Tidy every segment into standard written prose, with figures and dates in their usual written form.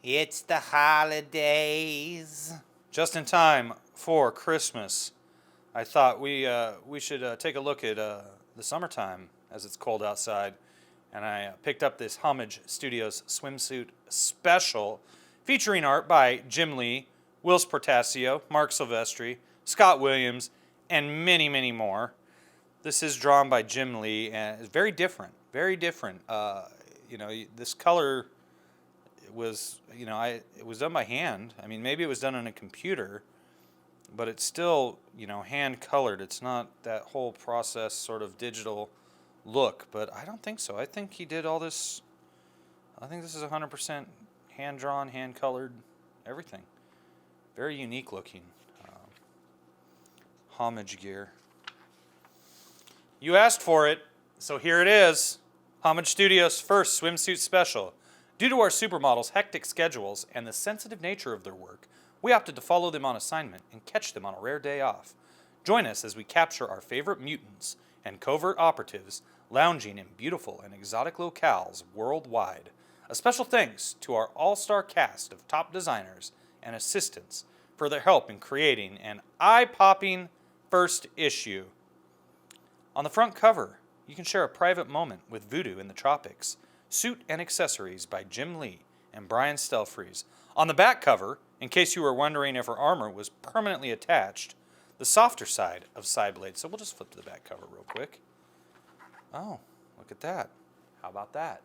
It's the holidays. Just in time for Christmas. I thought we should take a look at the summertime as it's cold outside. And I picked up this Homage Studios Swimsuit Special featuring art by Jim Lee, Wills Portasio, Marc Silvestri, Scott Williams, and many, many more. This is drawn by Jim Lee and it's very different. Very different. This color was, it was done by hand. I mean, maybe it was done on a computer, but it's still, hand colored. It's not that whole process sort of digital look, but I don't think so. I think he did all this. I think this is 100% hand drawn, hand colored, everything. Very unique looking homage gear. You asked for it, so here it is. Homage Studios' first swimsuit special. Due to our supermodels' hectic schedules and the sensitive nature of their work, we opted to follow them on assignment and catch them on a rare day off. Join us as we capture our favorite mutants and covert operatives lounging in beautiful and exotic locales worldwide. A special thanks to our all-star cast of top designers and assistants for their help in creating an eye-popping first issue. On the front cover, you can share a private moment with Voodoo in the Tropics, Suit and Accessories by Jim Lee and Brian Stelfreeze. On the back cover, in case you were wondering if her armor was permanently attached, the softer side of Psyblade. So we'll just flip to the back cover real quick. Oh, look at that. How about that?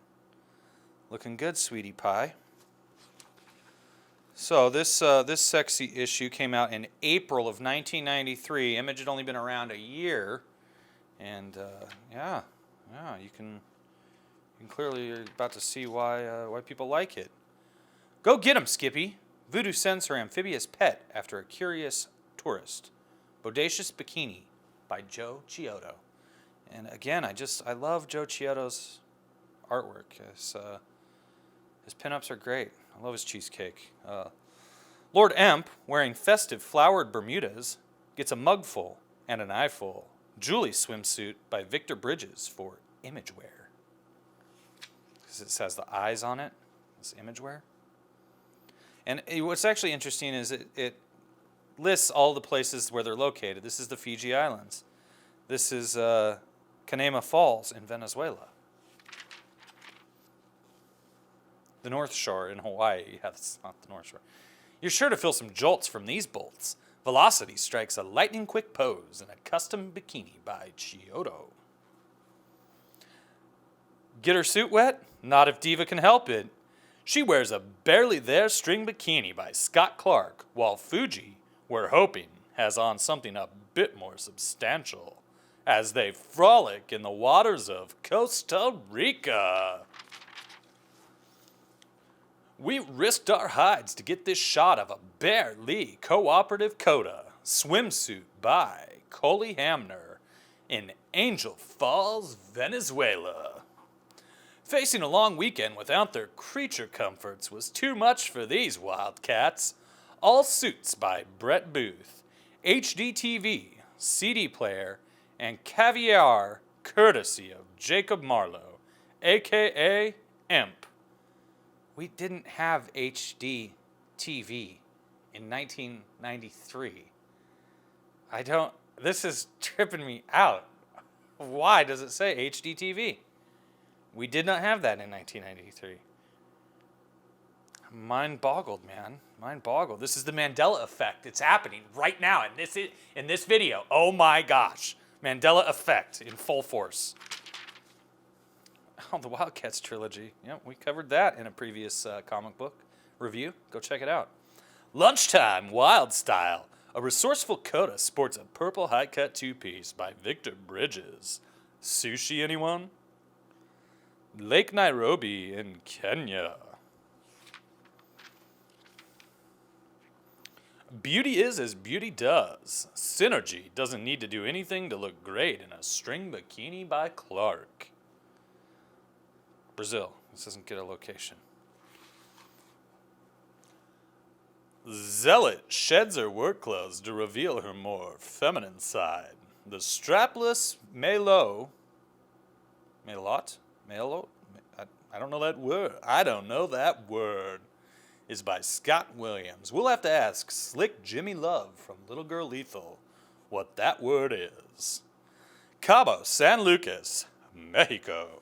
Looking good, sweetie pie. So this sexy issue came out in April of 1993. Image had only been around a year. And you can clearly, you're about to see why people like it. Go get 'em, Skippy. Voodoo sends her amphibious pet after a curious tourist. Bodacious Bikini by Joe Chiodo. And again, I love Joe Chiodo's artwork. His pinups are great. I love his cheesecake. Lord Emp, wearing festive flowered Bermudas, gets a mugful and an eyeful. Julie swimsuit by Victor Bridges for Imagewear. Because it says the eyes on it. It's Imagewear. And what's actually interesting is it lists all the places where they're located. This is the Fiji Islands. This is Canema Falls in Venezuela. The North Shore in Hawaii. Yeah, that's not the North Shore. You're sure to feel some jolts from these bolts. Velocity strikes a lightning-quick pose in a custom bikini by Chiodo. Get her suit wet? Not if Diva can help it. She wears a barely there string bikini by Scott Clark, while Fuji, we're hoping, has on something a bit more substantial, as they frolic in the waters of Costa Rica. We risked our hides to get this shot of a barely cooperative coda swimsuit by Coley Hamner in Angel Falls, Venezuela. Facing a long weekend without their creature comforts was too much for these wildcats. All suits by Brett Booth, HDTV, CD player, and caviar courtesy of Jacob Marlowe, aka Emp. We didn't have HD TV in 1993. This is tripping me out. Why does it say HD TV? We did not have that in 1993. Mind boggled, man. Mind boggled. This is the Mandela effect. It's happening right now in this video. Oh my gosh. Mandela effect in full force. Oh, the Wildcats trilogy. Yep, we covered that in a previous comic book review. Go check it out. Lunchtime Wild Style. A resourceful coda sports a purple high-cut two-piece by Victor Bridges. Sushi, anyone? Lake Nairobi in Kenya. Beauty is as beauty does. Synergy doesn't need to do anything to look great in a string bikini by Clark. Brazil. This doesn't get a location. Zealot sheds her work clothes to reveal her more feminine side. The strapless Melot. I don't know that word. is by Scott Williams. We'll have to ask Slick Jimmy Love from Little Girl Lethal what that word is. Cabo San Lucas, Mexico.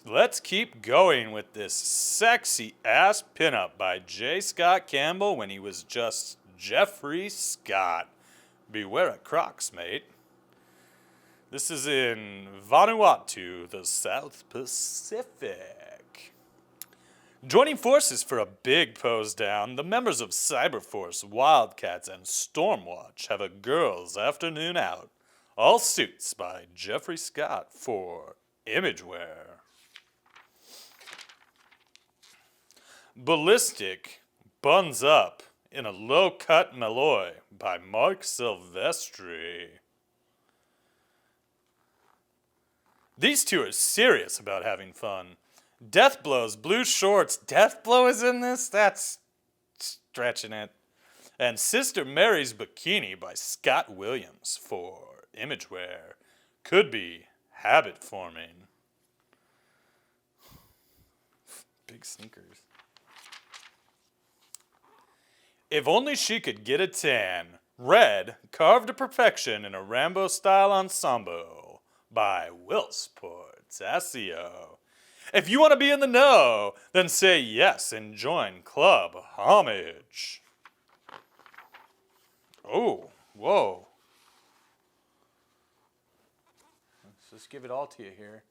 Let's keep going with this sexy ass pinup by J. Scott Campbell when he was just Jeffrey Scott. Beware of Crocs, mate. This is in Vanuatu, the South Pacific. Joining forces for a big pose down, the members of Cyberforce, Wildcats, and Stormwatch have a girls' afternoon out. All suits by Jeffrey Scott for Imagewear. Ballistic Buns Up in a Low-Cut Malloy by Marc Silvestri. These two are serious about having fun. Deathblow's blue shorts. Deathblow is in this? That's stretching it. And Sister Mary's Bikini by Scott Williams for Imagewear. Could be habit forming. Big sneakers. If only she could get a tan. Red, carved to perfection in a Rambo-style ensemble by Wildstorm. If you want to be in the know, then say yes and join Club Homage. Oh, whoa. Let's just give it all to you here.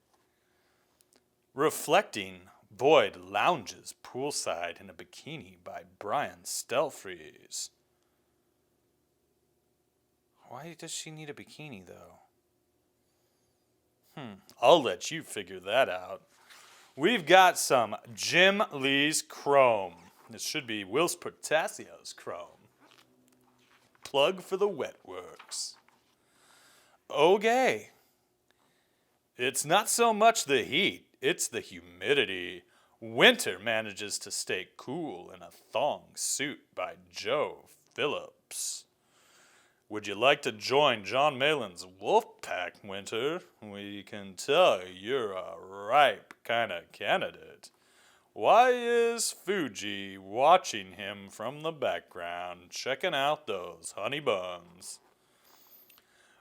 Reflecting Void lounges poolside in a bikini by Brian Stelfreeze. Why does she need a bikini, though? I'll let you figure that out. We've got some Jim Lee's Chrome. This should be Wills Portasio's Chrome. Plug for the wet works. Okay. It's not so much the heat, it's the humidity. Winter manages to stay cool in a thong suit by Joe Phillips. Would you like to join John Malin's Wolfpack, Winter? We can tell you're a ripe kind of candidate. Why is Fuji watching him from the background, checking out those honey buns?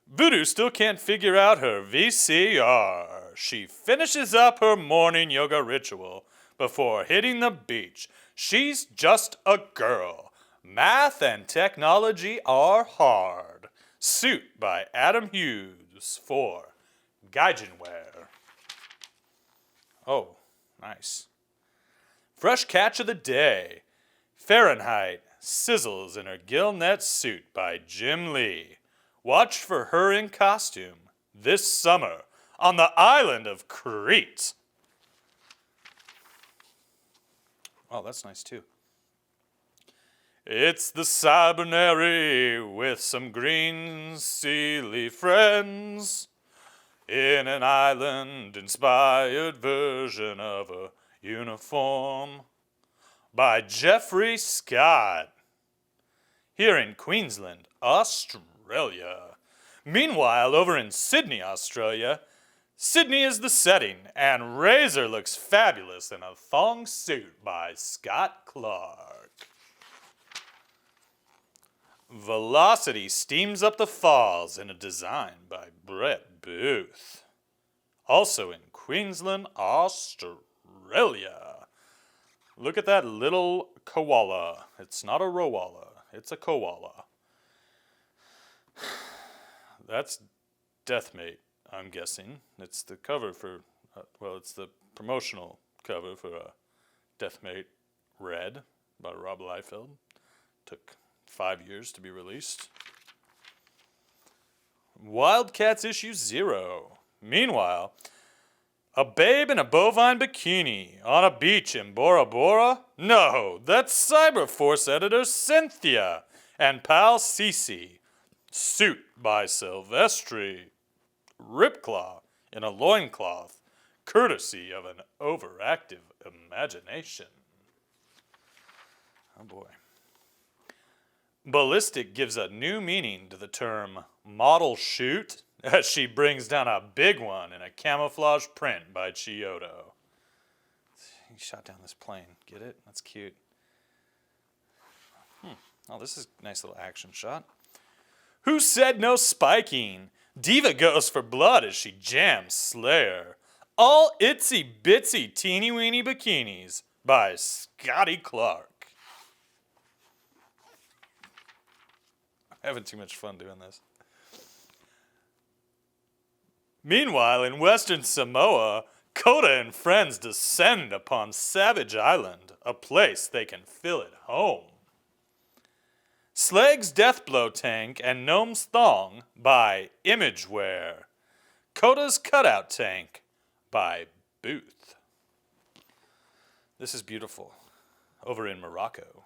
Voodoo still can't figure out her VCR. She finishes up her morning yoga ritual before hitting the beach. She's just a girl. Math and technology are hard. Suit by Adam Hughes for Gaijinwear. Oh, nice. Fresh catch of the day. Fahrenheit sizzles in her gillnet suit by Jim Lee. Watch for her in costume this summer on the island of Crete. Oh, that's nice too. It's the Cybernary with some green sealy friends in an island-inspired version of a uniform by Jeffrey Scott here in Queensland, Australia. Meanwhile, over in Sydney, Australia, Sydney is the setting, and Razor looks fabulous in a thong suit by Scott Clark. Velocity steams up the falls in a design by Brett Booth. Also in Queensland, Australia. Look at that little koala. It's not a rowalla, it's a koala. That's Deathmate, I'm guessing. It's the cover for, it's the promotional cover for Deathmate Red by Rob Liefeld. Took 5 years to be released. Wildcats issue 0. Meanwhile, a babe in a bovine bikini on a beach in Bora Bora? No, that's Cyberforce editor Cynthia and pal Cece. Suit by Silvestri. Ripclaw in a loincloth, courtesy of an overactive imagination. Oh boy. Ballistic gives a new meaning to the term model shoot as she brings down a big one in a camouflage print by Chiodo. shot down this plane. Get it? That's cute. Oh, this is a nice little action shot. Who said no spiking? Diva goes for blood as she jams Slayer. All itsy bitsy teeny weeny bikinis by Scotty Clark. I'm having too much fun doing this. Meanwhile, in Western Samoa, Kota and friends descend upon Savage Island, a place they can feel at home. Sleg's Deathblow Tank and Gnome's Thong by Imageware. Kota's Cutout Tank by Booth. This is beautiful. Over in Morocco,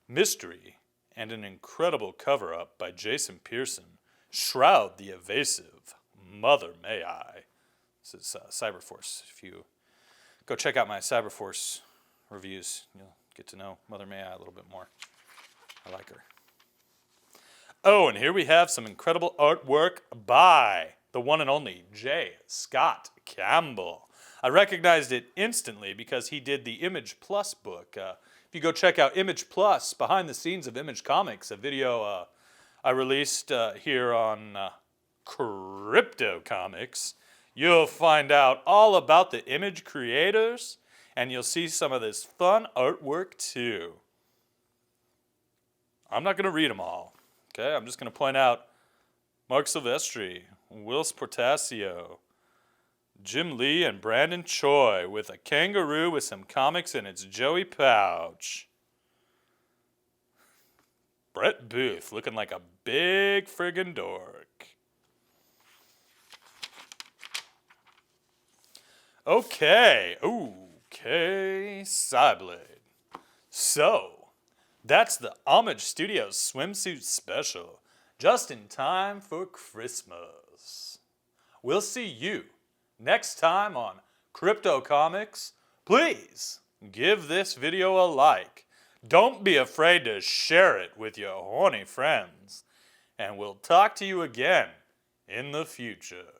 Mystery and an incredible cover-up by Jason Pearson shroud the evasive Mother May I. This is Cyberforce. If you go check out my Cyberforce reviews, you'll get to know Mother May I a little bit more. I like her. Oh, and here we have some incredible artwork by the one and only J. Scott Campbell. I recognized it instantly because he did the Image Plus book. If you go check out Image Plus, behind the scenes of Image Comics, a video I released here on Crypto Comics, you'll find out all about the Image creators, and you'll see some of this fun artwork too. I'm not going to read them all. Okay, I'm just going to point out Marc Silvestri, Wills Portasio, Jim Lee, and Brandon Choi with a kangaroo with some comics in its Joey pouch. Brett Booth looking like a big friggin' dork. Okay, Cyblade. So, that's the Homage Studios Swimsuit Special, just in time for Christmas. We'll see you next time on Crypto Comics. Please give this video a like. Don't be afraid to share it with your horny friends. And we'll talk to you again in the future.